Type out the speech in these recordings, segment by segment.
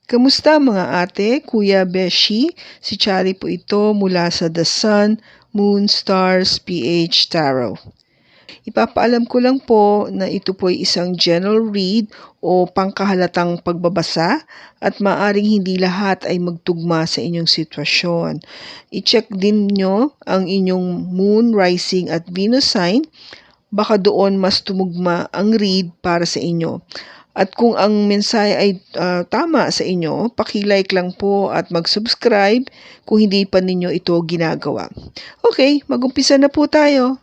Kamusta mga ate, kuya, beshi? Si Chari po ito mula sa The Sun, Moon, Stars, PH Tarot. Ipapaalam ko lang po na ito po ay isang general read o pangkahalatang pagbabasa at maaring hindi lahat ay magtugma sa inyong sitwasyon. I-check din nyo ang inyong Moon, Rising at Venus sign. Baka doon mas tumugma ang read para sa inyo. At kung ang mensahe ay tama sa inyo, paki-like lang po at mag-subscribe kung hindi pa ninyo ito ginagawa. Okay, mag-umpisa na po tayo.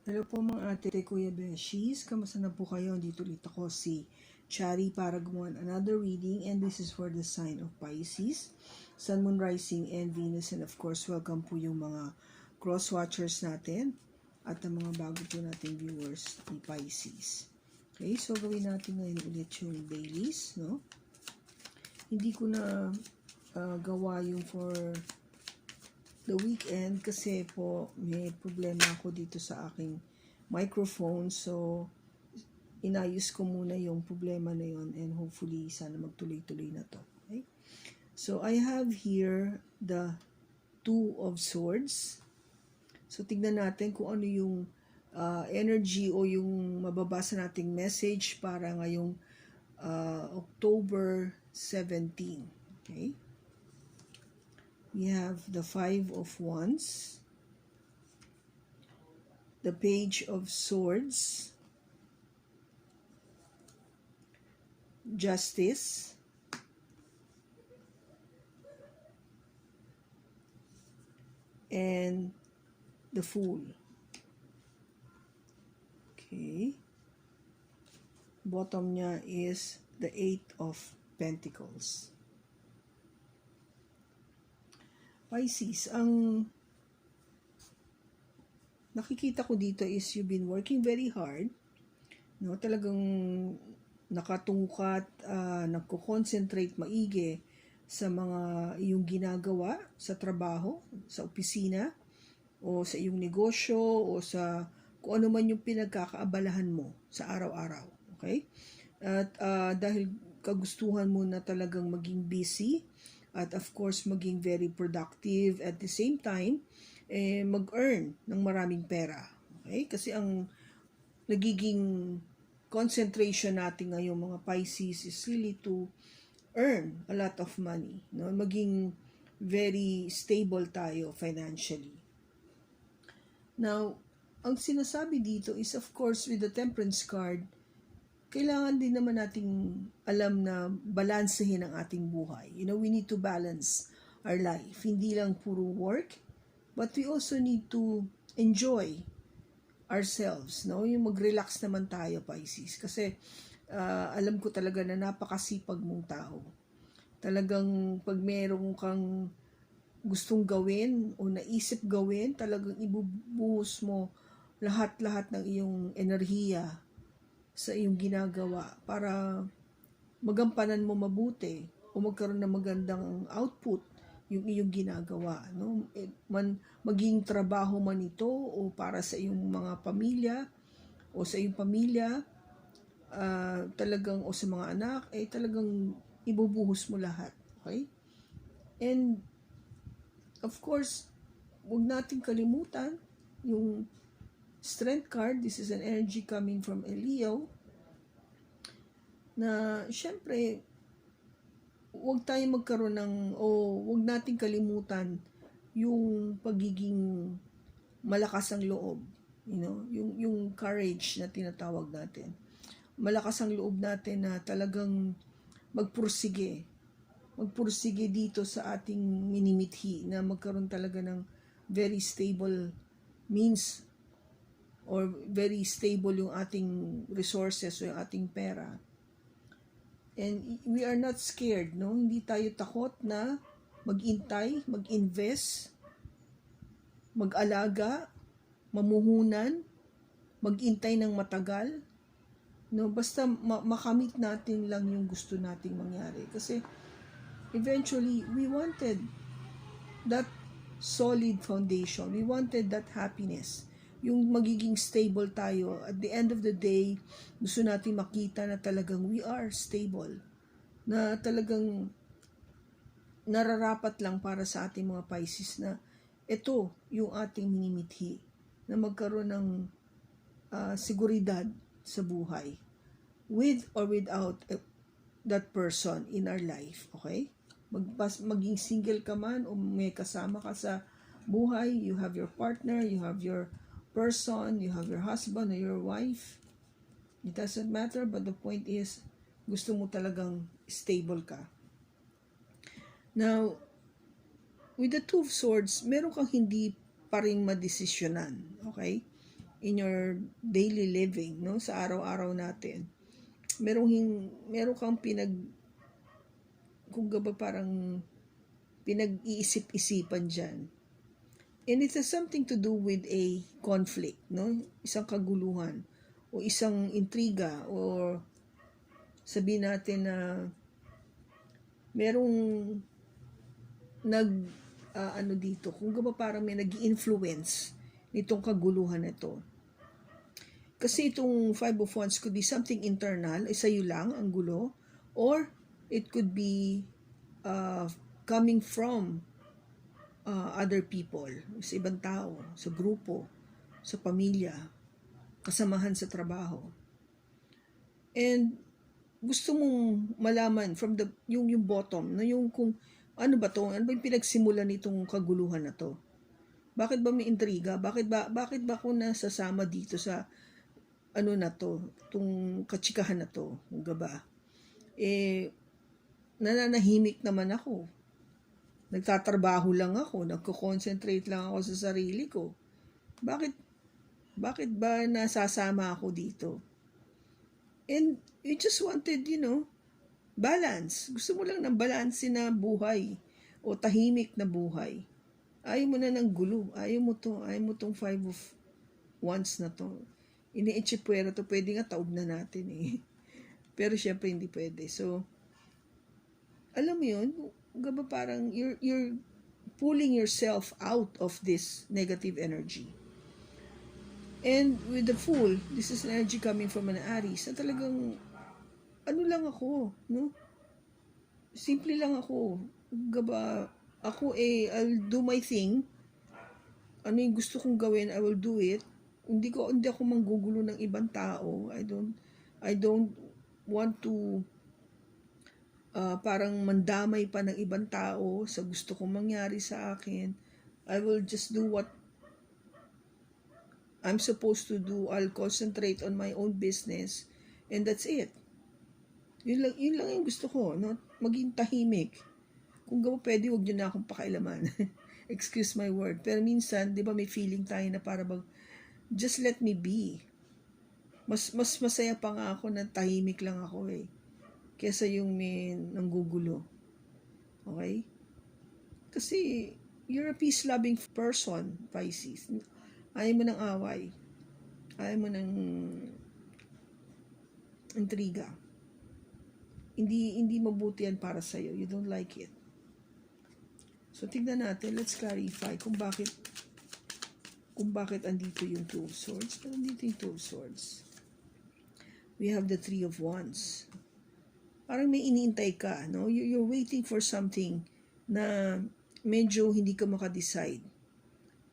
Hello po mga ate, kuya, beshies. Kamusta na po kayo? Dito ulit ako si Chari para gumawa another reading, and this is for the sign of Pisces, Sun, Moon, Rising, and Venus. And of course, welcome po yung mga cross-watchers natin at ang mga bago po nating viewers ni Pisces. Okay, so gawin natin ngayon ulit yung dailies, no? Hindi ko na gawa yung for the weekend kasi po may problema ako dito sa aking microphone, so inayos ko muna yung problema na yon, and hopefully sana magtuloy-tuloy na to. Okay? So I have here the Two of Swords. So tignan natin kung ano yung energy o yung mababasa nating message para ngayong October 17. Okay? We have the Five of Wands, the Page of Swords, Justice, and the Fool. Okay. Bottom niya is the Eight of Pentacles. Pisces, ang nakikita ko dito is you've been working very hard. No, talagang nakatungkat, nagko-concentrate maigi sa mga iyong ginagawa sa trabaho, sa opisina, o sa iyong negosyo, o sa kung ano man yung pinagkakaabalahan mo sa araw-araw. Okay? At dahil kagustuhan mo na talagang maging busy, at of course maging very productive, at the same time, mag-earn ng maraming pera. Okay? Kasi ang nagiging concentration natin ngayong mga Pisces is really to earn a lot of money. No? Maging very stable tayo financially. Now, ang sinasabi dito is of course with the Temperance card, kailangan din naman nating alam na balansehin ang ating buhay. You know, we need to balance our life. Hindi lang puro work, but we also need to enjoy ourselves. No? Yung mag-relax naman tayo, Pisces. Kasi alam ko talaga na napakasipag mong tao. Talagang pag meron kang gustong gawin o naisip gawin, talagang ibubuhos mo lahat-lahat ng iyong enerhiya sa iyong ginagawa para magampanan mo mabuti o magkaroon ng magandang output yung iyong ginagawa, no? Maging trabaho man ito o para sa iyong mga pamilya o sa iyong pamilya, talagang o sa mga anak, talagang ibubuhos mo lahat. Okay? And of course, huwag nating kalimutan yung Strength card. This is an energy coming from a Leo na syempre huwag tayong magkaroon ng huwag nating kalimutan yung pagiging malakas ang loob, you know, yung courage na tinatawag natin. Malakas ang loob natin na talagang magpursige dito sa ating minimithi, na magkaroon talaga ng very stable means or very stable yung ating resources o yung ating pera. And we are not scared, no? Hindi tayo takot na mag-intay, mag-invest, mag-alaga, mamuhunan, mag-intay ng matagal. No? Basta makamit natin lang yung gusto nating mangyari. Kasi eventually, we wanted that solid foundation. We wanted that happiness. Yung magiging stable tayo. At the end of the day, gusto natin makita na talagang we are stable. Na talagang nararapat lang para sa ating mga Pisces na ito yung ating minimithi na magkaroon ng seguridad sa buhay with or without that person in our life, okay? Maging single ka man o may kasama ka sa buhay, you have your partner, you have your person, you have your husband or your wife. It doesn't matter, but the point is, gusto mo talagang stable ka. Now, with the Two of Swords, meron kang hindi pa rin madesisyonan, okay? In your daily living, no? Sa araw-araw natin. Meron kang parang pinag-iisip-isipan dyan. And it has something to do with a conflict, no? Isang kaguluhan o isang intriga or sabihin natin na merong dito, parang may nag-influence nitong kaguluhan na ito. Kasi itong Five of Wands could be something internal, sa'yo lang ang gulo, or it could be coming from other people, sa ibang tao, sa grupo, sa pamilya, kasamahan sa trabaho. And gusto mong malaman from yung bottom, no, yung kung ano ba yung pinagsimulan nitong kaguluhan na to? Bakit ba may intriga? Bakit ba ako nasasama dito sa na to, itong katsikahan na to, ba? Nananahimik naman ako. Nagtatrabaho lang ako, nagko-concentrate lang ako sa sarili ko. Bakit ba nasasama ako dito? And you just wanted, balance. Gusto mo lang ng balance na buhay o tahimik na buhay. Ayaw mo na ng gulo. Ayaw mo tong Five of Wands na to. Ini-echipwera to, pwede nga taob na natin eh. Pero syempre hindi pwede. So, alam mo yun, parang you're pulling yourself out of this negative energy. And with the Fool, this is an energy coming from an Aries na talagang lang ako, no? Simple lang ako. Ako I'll do my thing. Ano yung gusto kong gawin, I will do it. Hindi ako manggugulo ng ibang tao. I don't want to parang mandamay pa ng ibang tao sa gusto kong mangyari sa akin. I will just do what I'm supposed to do. I'll concentrate on my own business and that's it. Yun lang yung gusto ko, no? Maging tahimik. Kung pwede, huwag nyo na akong pakailaman. Excuse my word. Pero minsan, di ba may feeling tayo na para just let me be. Mas masaya pa nga ako na tahimik lang ako eh. Kesa yung may nanggugulo. Okay? Kasi, you're a peace-loving person, Pisces. Ayaw mo ng away. Ayaw mo ng intriga. Hindi mabuti yan para sa'yo. You don't like it. So, tignan natin. Let's clarify kung bakit andito yung Two of Swords. Pero andito yung Two of Swords. We have the Three of Wands. Parang may iniintay ka, no? You're waiting for something na medyo hindi ka makadecide.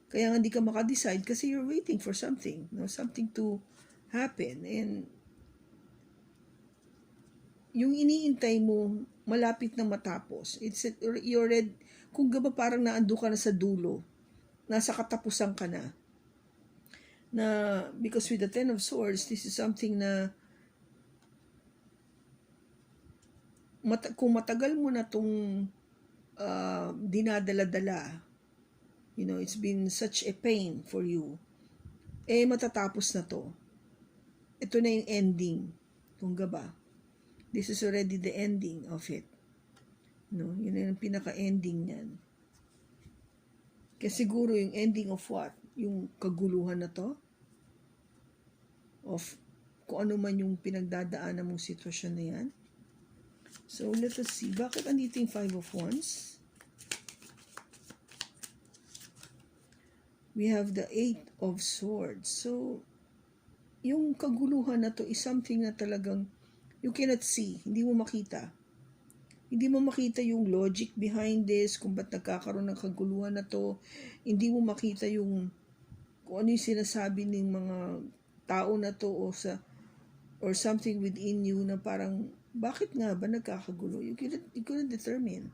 Kaya hindi ka makadecide kasi you're waiting for something, no? Something to happen. And yung iniintay mo, malapit na matapos. You're ready. Kung parang naando ka na sa dulo, nasa katapusan ka na. Because with the Ten of Swords, this is something na kung matagal mo na itong dinadala-dala, it's been such a pain for you, matatapos na to. Ito na yung ending. Kung this is already the ending of it. No? Yun yung pinaka-ending niyan. Kaya siguro yung ending of what? Yung kaguluhan na to? Of kung ano man yung pinagdadaanan mong sitwasyon na yan. So, let us see. Bakit andito yung Five of Wands? We have the Eight of Swords. So, yung kaguluhan na to is something na talagang you cannot see. Hindi mo makita. Hindi mo makita yung logic behind this, kung ba't nagkakaroon ng kaguluhan na to. Hindi mo makita yung kung ano yung sinasabi ng mga tao na to or something within you na parang bakit nga ba nagkakagulo? You couldn't determine.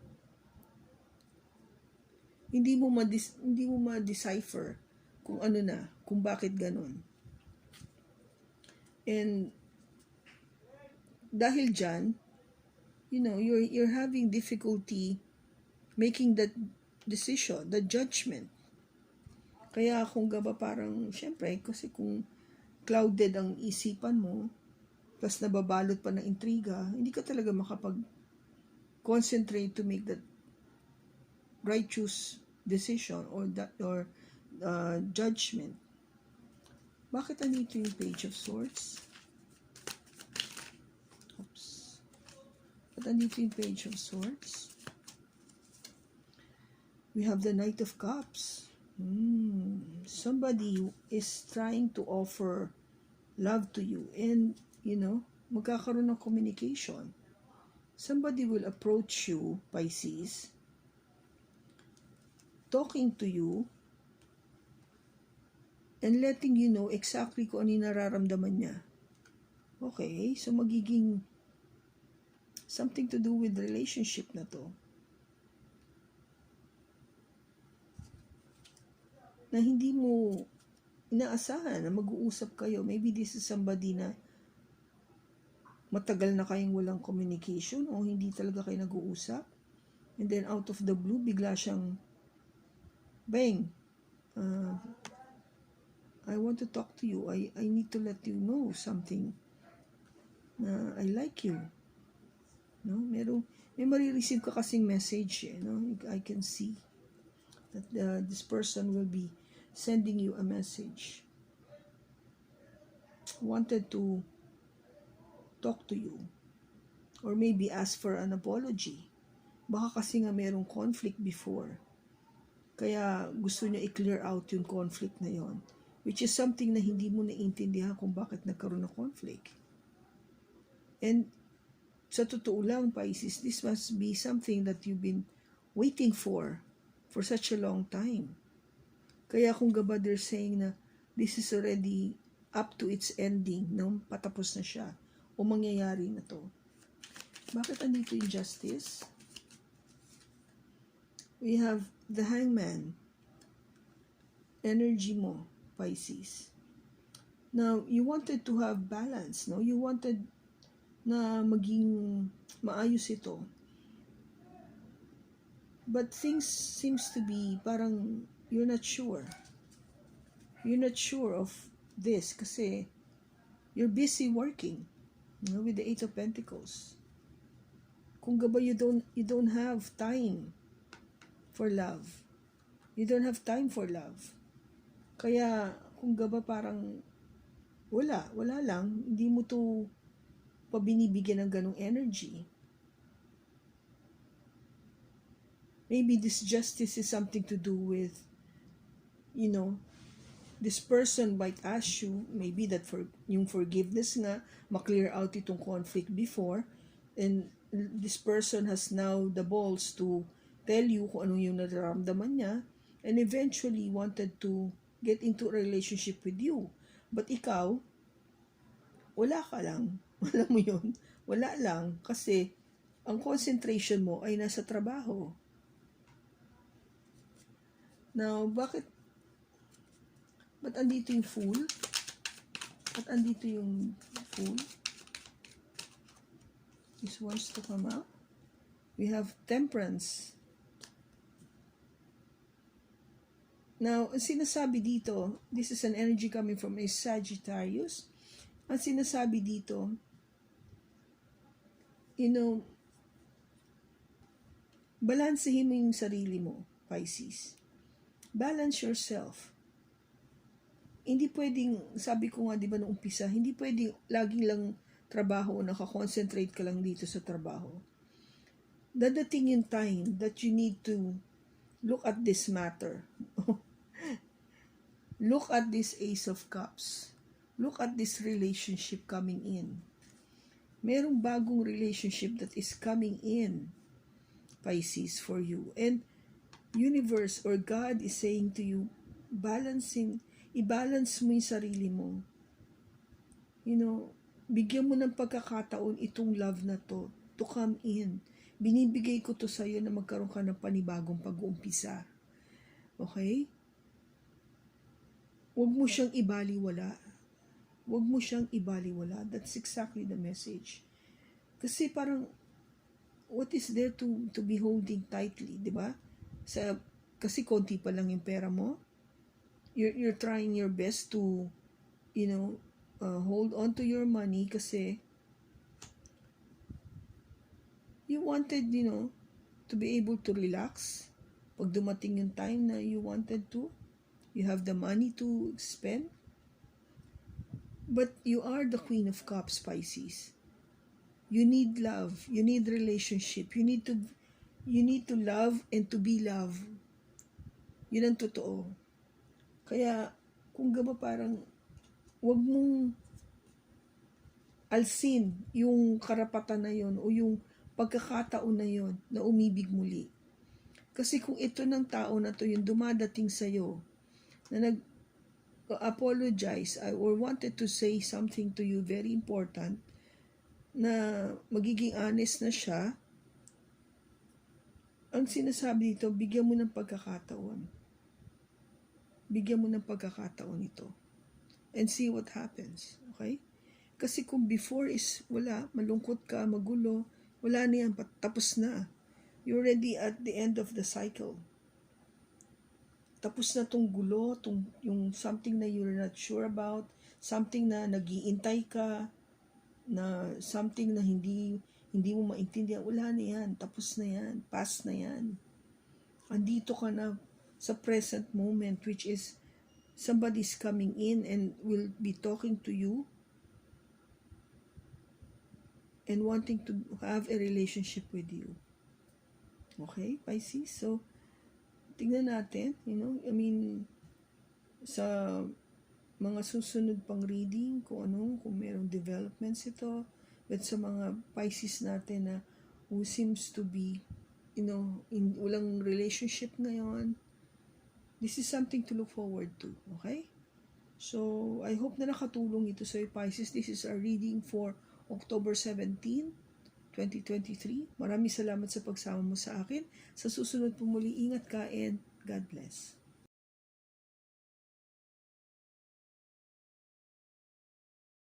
Hindi mo ma-decipher kung ano na, kung bakit ganun. And dahil dyan, you're having difficulty making that decision, the judgment. Kaya kung gaba parang, syempre, kasi kung clouded ang isipan mo, plus nababalot pa ng intriga, hindi ka talaga makapag-concentrate to make that righteous decision or judgment. Bakit andito yung Page of Swords? Oops. Bakit andito yung Page of Swords? We have the Knight of Cups. Somebody is trying to offer love to you and, magkakaroon ng communication. Somebody will approach you, Pisces, talking to you and letting you know exactly kung ano yung nararamdaman niya. Okay, so magiging something to do with relationship na to. Na hindi mo inaasahan na mag-uusap kayo. Maybe this is somebody na matagal na kayong walang communication o hindi talaga kayo nag-uusap. And then out of the blue, bigla siyang bang, I want to talk to you. I need to let you know something. I like you. No? May marireceive ka kasing message. I can see that this person will be sending you a message. Wanted to talk to you. Or maybe ask for an apology. Baka kasi nga mayroong conflict before. Kaya gusto niya i-clear out yung conflict na yon, which is something na hindi mo naiintindihan kung bakit nagkaroon ng conflict. And sa totoo lang, Pisces, this must be something that you've been waiting for such a long time. Kaya kung gaba they're saying na this is already up to its ending, no? Patapos na siya o mangyayari na to. Bakit andito yung Justice? We have the Hangman. Energy mo, Pisces. Now, you wanted to have balance, no? You wanted na maging maayos ito. But things seems to be parang you're not sure. You're not sure of this kasi you're busy working, with the Eight of Pentacles. Kung gaba you don't have time for love. You don't have time for love. Kaya kung gaba parang wala lang, hindi mo to pabinibigyan ng ganong energy. Maybe this justice is something to do with, this person might ask you, maybe that yung forgiveness nga, ma-clear out itong conflict before, and this person has now the balls to tell you kung ano yung nararamdaman niya, and eventually wanted to get into a relationship with you. But ikaw, wala ka lang. Alam mo yun? Wala lang kasi ang concentration mo ay nasa trabaho. Now, ba't andito yung Fool? Ba't andito yung Fool? This wants to come out. We have Temperance. Now, ang sinasabi dito, this is an energy coming from a Sagittarius. Ang sinasabi dito, balansehin mo yung sarili mo, Pisces. Balance yourself. Hindi pwedeng, sabi ko nga, di ba, nung umpisa, hindi pwedeng laging lang trabaho o nakakonsentrate ka lang dito sa trabaho. Dadating yung time that you need to look at this matter. Look at this Ace of Cups. Look at this relationship coming in. Merong bagong relationship that is coming in. Pisces, for you. And universe or God is saying to you, i-balance mo yung sarili mo. Bigyan mo ng pagkakataon itong love na to come in. Binibigay ko to sa'yo na magkaroon ka ng panibagong pag-uumpisa. Okay? Huwag mo siyang ibaliwala. Huwag mo siyang ibaliwala. That's exactly the message. Kasi parang, what is there to be holding tightly, di ba? Kasi konti pa lang yung pera mo. You're trying your best to, hold on to your money kasi you wanted, to be able to relax. Pag dumating yung time na you wanted to, you have the money to spend. But you are the Queen of Cups, Pisces. You need love. You need relationship. You need to love and to be loved. Yun ang totoo. Kaya, kung gaba parang, wag mong alsin yung karapatan na yon o yung pagkakataon na yon na umibig muli. Kasi kung ito ng tao na to yung dumadating sa'yo, na nag-apologize or wanted to say something to you very important, na magiging honest na siya, ang sinasabi dito, bigyan mo ng pagkakataon. Bigyan mo ng pagkakataon ito. And see what happens. Okay? Kasi kung before is wala, malungkot ka, magulo, wala na yan, tapos na. You're already at the end of the cycle. Tapos na tong gulo, yung something na you're not sure about, something na nag-iintay ka, na something na hindi mo maintindihan, wala na yan, tapos na yan, past na yan. Andito ka na sa present moment, which is somebody's coming in and will be talking to you and wanting to have a relationship with you. Okay, Pisces? So, tingnan natin, sa mga susunod pang reading, kung merong developments ito, but sa mga Pisces natin na who seems to be, walang relationship ngayon, this is something to look forward to, okay? So, I hope na nakatulong ito sa Pisces. This is our reading for October 17, 2023. Maraming salamat sa pagsama mo sa akin. Sa susunod po muli, ingat ka and God bless.